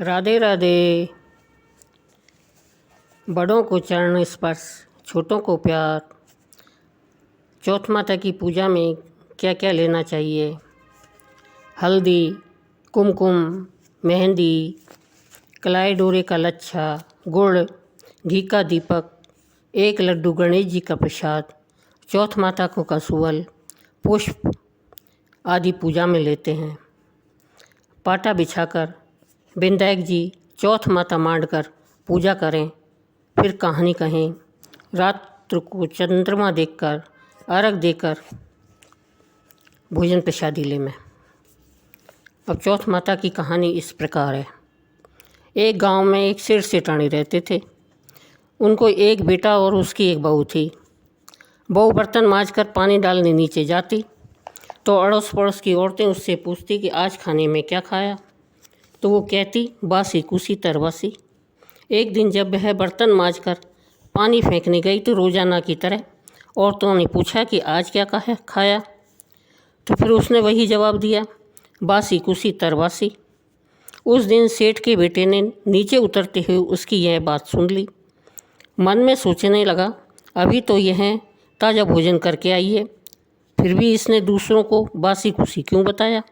राधे राधे। बड़ों को चरण स्पर्श, छोटों को प्यार। चौथ माता की पूजा में क्या क्या लेना चाहिए? हल्दी, कुमकुम, मेहंदी, कलाई डोरे का लच्छा, गुड़, घी का दीपक, एक लड्डू गणेश जी का प्रसाद, चौथ माता को कसूल, पुष्प आदि पूजा में लेते हैं। पाटा बिछाकर विनायक जी चौथ माता मांडकर पूजा करें, फिर कहानी कहें। रात्र को चंद्रमा देखकर अर्घ देकर भोजन प्रसादी लें में। अब चौथ माता की कहानी इस प्रकार है। एक गांव में एक सिर सेठानी रहते थे। उनको एक बेटा और उसकी एक बहू थी। बहू बर्तन मांजकर पानी डालने नीचे जाती तो अड़ोस पड़ोस की औरतें उससे पूछती कि आज खाने में क्या खाया, तो वो कहती बासी कुसी तरवासी। एक दिन जब वह बर्तन मांजकर पानी फेंकने गई तो रोजाना की तरह औरतों ने पूछा कि आज क्या खाया, तो फिर उसने वही जवाब दिया, बासी कुसी तरवासी। उस दिन सेठ के बेटे ने नीचे उतरते हुए उसकी यह बात सुन ली। मन में सोचने लगा, अभी तो यह ताज़ा भोजन करके आई है, फिर भी इसने दूसरों को बासी कुसी क्यों बताया।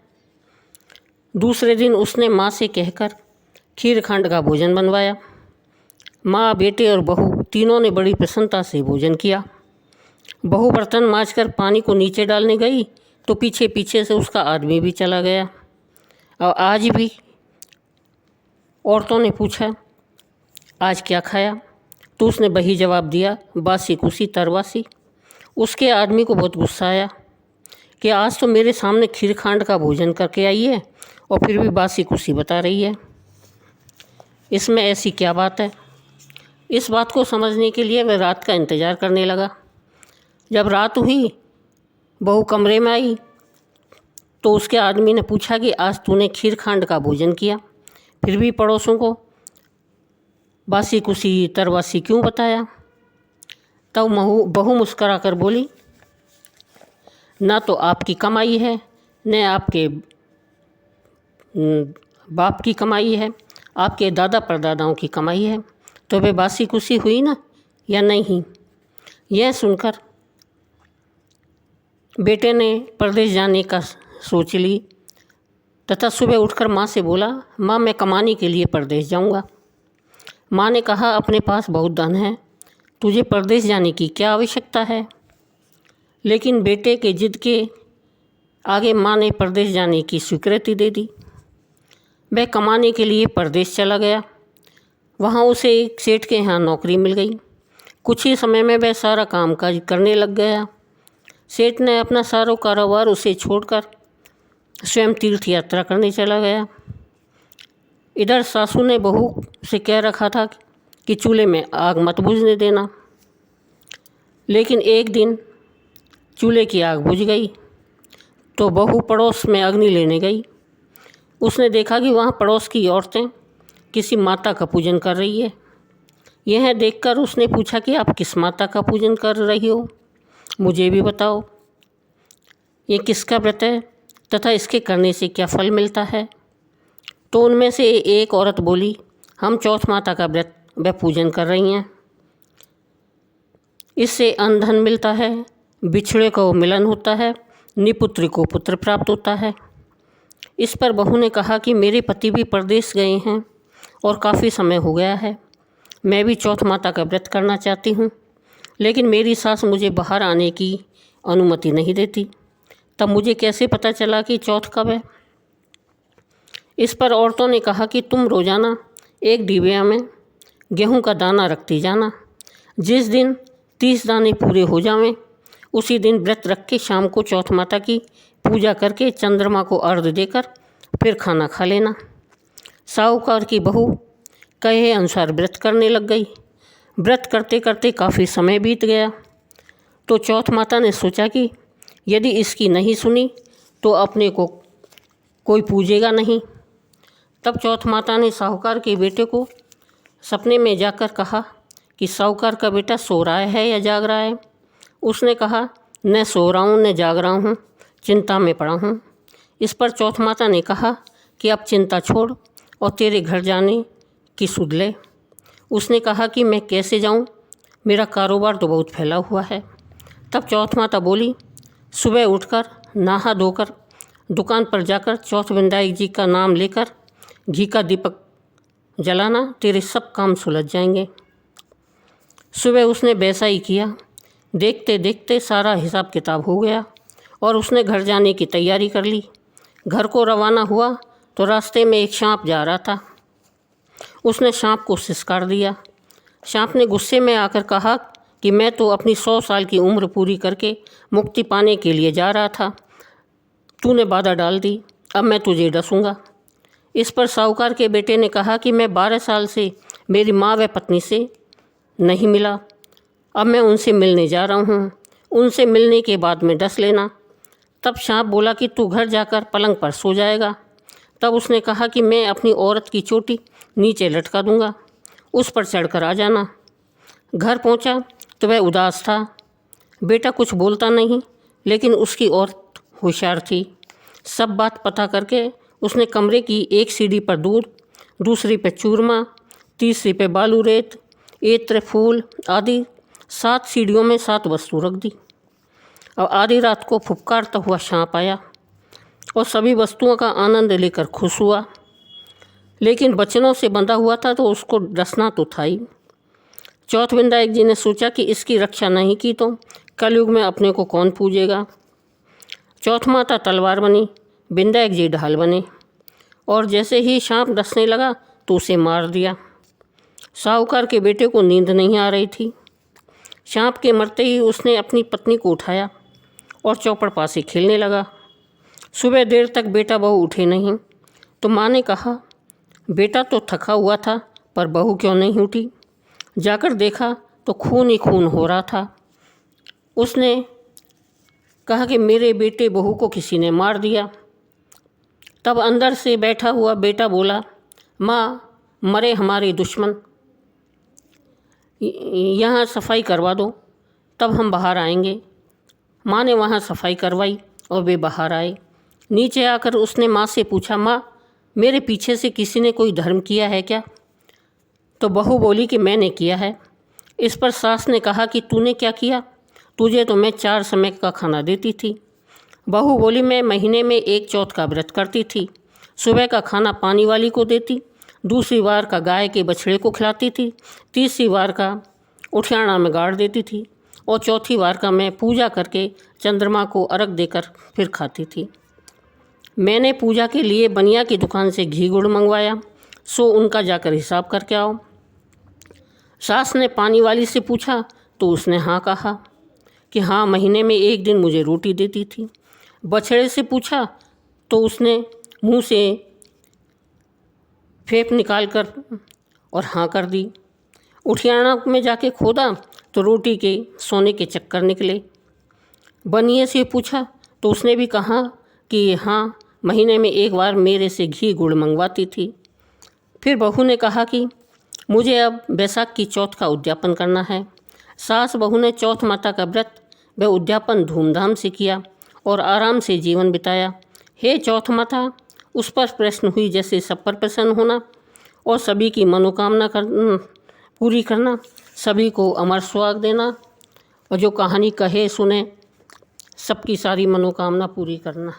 दूसरे दिन उसने माँ से कहकर खीर खंड का भोजन बनवाया। माँ, बेटे और बहू तीनों ने बड़ी प्रसन्नता से भोजन किया। बहू बर्तन मांजकर पानी को नीचे डालने गई तो पीछे पीछे से उसका आदमी भी चला गया। और आज भी औरतों ने पूछा आज क्या खाया, तो उसने वही जवाब दिया, बासी कुसी तरवासी। उसके आदमी को बहुत गुस्सा आया कि आज तो मेरे सामने खीर खांड का भोजन करके आई है और फिर भी बासी कुसी बता रही है, इसमें ऐसी क्या बात है। इस बात को समझने के लिए वह रात का इंतज़ार करने लगा। जब रात हुई, बहू कमरे में आई तो उसके आदमी ने पूछा कि आज तूने खीर खांड का भोजन किया, फिर भी पड़ोसों को बासी कुसी तरवासी क्यों बताया। तब बहू मुस्करा कर बोली, ना तो आपकी कमाई है, न आपके बाप की कमाई है, आपके दादा परदादाओं की कमाई है, तो वे बासी कुसी हुई ना या नहीं। यह सुनकर बेटे ने परदेश जाने का सोच ली तथा सुबह उठकर माँ से बोला, माँ मैं कमाने के लिए परदेश जाऊँगा। माँ ने कहा, अपने पास बहुत धन है, तुझे परदेश जाने की क्या आवश्यकता है। लेकिन बेटे के जिद के आगे माँ ने परदेश जाने की स्वीकृति दे दी। वह कमाने के लिए परदेश चला गया। वहाँ उसे एक सेठ के यहाँ नौकरी मिल गई। कुछ ही समय में वह सारा काम काज करने लग गया। सेठ ने अपना सारा कारोबार उसे छोड़कर स्वयं तीर्थ यात्रा करने चला गया। इधर सासू ने बहू से कह रखा था कि चूल्हे में आग मत बुझने देना, लेकिन एक दिन चूल्हे की आग बुझ गई तो बहू पड़ोस में अग्नि लेने गई। उसने देखा कि वहाँ पड़ोस की औरतें किसी माता का पूजन कर रही है। यह देखकर उसने पूछा कि आप किस माता का पूजन कर रही हो, मुझे भी बताओ, ये किसका व्रत है तथा इसके करने से क्या फल मिलता है। तो उनमें से एक औरत बोली, हम चौथ माता का व्रत व पूजन कर रही हैं, इससे अन्न धन मिलता है, बिछड़े को मिलन होता है, निपुत्र को पुत्र प्राप्त होता है। इस पर बहू ने कहा कि मेरे पति भी परदेश गए हैं और काफ़ी समय हो गया है, मैं भी चौथ माता का व्रत करना चाहती हूँ, लेकिन मेरी सास मुझे बाहर आने की अनुमति नहीं देती, तब मुझे कैसे पता चला कि चौथ कब है। इस पर औरतों ने कहा कि तुम रोज़ाना एक डिबिया में गेहूं का दाना रखती जाना, जिस दिन 30 दाने पूरे हो जावें उसी दिन व्रत रख के शाम को चौथ माता की पूजा करके चंद्रमा को अर्घ्य देकर फिर खाना खा लेना। साहूकार की बहू कहे अनुसार व्रत करने लग गई। व्रत करते करते काफ़ी समय बीत गया तो चौथ माता ने सोचा कि यदि इसकी नहीं सुनी तो अपने को कोई पूजेगा नहीं। तब चौथ माता ने साहूकार के बेटे को सपने में जाकर कहा कि साहूकार का बेटा सो रहा है या जाग रहा है। उसने कहा, न सो रहा हूँ न जाग रहा हूँ, चिंता में पड़ा हूँ। इस पर चौथ माता ने कहा कि अब चिंता छोड़, और तेरे घर जाने की सुध ले। उसने कहा कि मैं कैसे जाऊं, मेरा कारोबार तो बहुत फैला हुआ है। तब चौथ माता बोली, सुबह उठकर नहा धोकर दुकान पर जाकर चौथ विनायक जी का नाम लेकर घी का दीपक जलाना, तेरे सब काम सुलझ जाएंगे। सुबह उसने वैसा ही किया। देखते देखते सारा हिसाब किताब हो गया और उसने घर जाने की तैयारी कर ली। घर को रवाना हुआ तो रास्ते में एक सांप जा रहा था। उसने सांप को सिसकार दिया। सांप ने गुस्से में आकर कहा कि मैं तो अपनी 100 साल की उम्र पूरी करके मुक्ति पाने के लिए जा रहा था, तूने बाधा डाल दी, अब मैं तुझे डसूंगा। इस पर साहूकार के बेटे ने कहा कि मैं 12 साल से मेरी माँ व पत्नी से नहीं मिला, अब मैं उनसे मिलने जा रहा हूँ, उनसे मिलने के बाद में डस लेना। तब सांप बोला कि तू घर जाकर पलंग पर सो जाएगा। तब उसने कहा कि मैं अपनी औरत की चोटी नीचे लटका दूंगा, उस पर चढ़कर आ जाना। घर पहुंचा तो वह उदास था। बेटा कुछ बोलता नहीं, लेकिन उसकी औरत होशियार थी। सब बात पता करके उसने कमरे की एक सीढ़ी पर दूध, दूसरी पे चूरमा, तीसरी पे बालू रेत, इत्र, फूल आदि 7 सीढ़ियों में 7 वस्तु रख दी। और आधी रात को फुफकारता हुआ सांप आया और सभी वस्तुओं का आनंद लेकर खुश हुआ, लेकिन बचनों से बंधा हुआ था तो उसको डसना तो था ही। चौथ विनायक जी ने सोचा कि इसकी रक्षा नहीं की तो कलयुग में अपने को कौन पूजेगा। चौथ माता तलवार बनी, विनायक जी ढाल बने और जैसे ही सांप डसने लगा तो उसे मार दिया। साहूकार के बेटे को नींद नहीं आ रही थी। सांप के मरते ही उसने अपनी पत्नी को उठाया और चौपड़ पास से खेलने लगा। सुबह देर तक बेटा बहू उठे नहीं तो माँ ने कहा, बेटा तो थका हुआ था पर बहू क्यों नहीं उठी। जाकर देखा तो खून ही खून हो रहा था। उसने कहा कि मेरे बेटे बहू को किसी ने मार दिया। तब अंदर से बैठा हुआ बेटा बोला, माँ मरे हमारे दुश्मन, यहाँ सफाई करवा दो तब हम बाहर आएंगे। माँ ने वहाँ सफाई करवाई और वे बाहर आए। नीचे आकर उसने माँ से पूछा, माँ मेरे पीछे से किसी ने कोई धर्म किया है क्या। तो बहू बोली कि मैंने किया है। इस पर सास ने कहा कि तूने क्या किया, तुझे तो मैं 4 समय का खाना देती थी। बहू बोली, मैं महीने में 1 चौथ का व्रत करती थी। सुबह का खाना पानी वाली को देती, दूसरी बार का गाय के बछड़े को खिलाती थी, तीसरी बार का उठियाणा में गाड़ देती थी और चौथी बार का मैं पूजा करके चंद्रमा को अर्घ देकर फिर खाती थी। मैंने पूजा के लिए बनिया की दुकान से घी गुड़ मंगवाया, सो उनका जाकर हिसाब करके आओ। सास ने पानी वाली से पूछा तो उसने हाँ कहा कि हाँ महीने में 1 दिन मुझे रोटी देती थी। बछड़े से पूछा तो उसने मुंह से फेंक निकाल कर और हाँ कर दी। उठियाणा में जाके खोदा तो रोटी के सोने के चक्कर निकले। बनिए से पूछा तो उसने भी कहा कि हाँ महीने में 1 बार मेरे से घी गुड़ मंगवाती थी। फिर बहू ने कहा कि मुझे अब बैसाख की चौथ का उद्यापन करना है। सास बहू ने चौथ माता का व्रत व उद्यापन धूमधाम से किया और आराम से जीवन बिताया। हे चौथ माता, उस पर प्रश्न हुई जैसे सब पर प्रसन्न होना और सभी की मनोकामना पूरी करना, सभी को अमर सुहाग देना और जो कहानी कहे सुने सबकी सारी मनोकामना पूरी करना।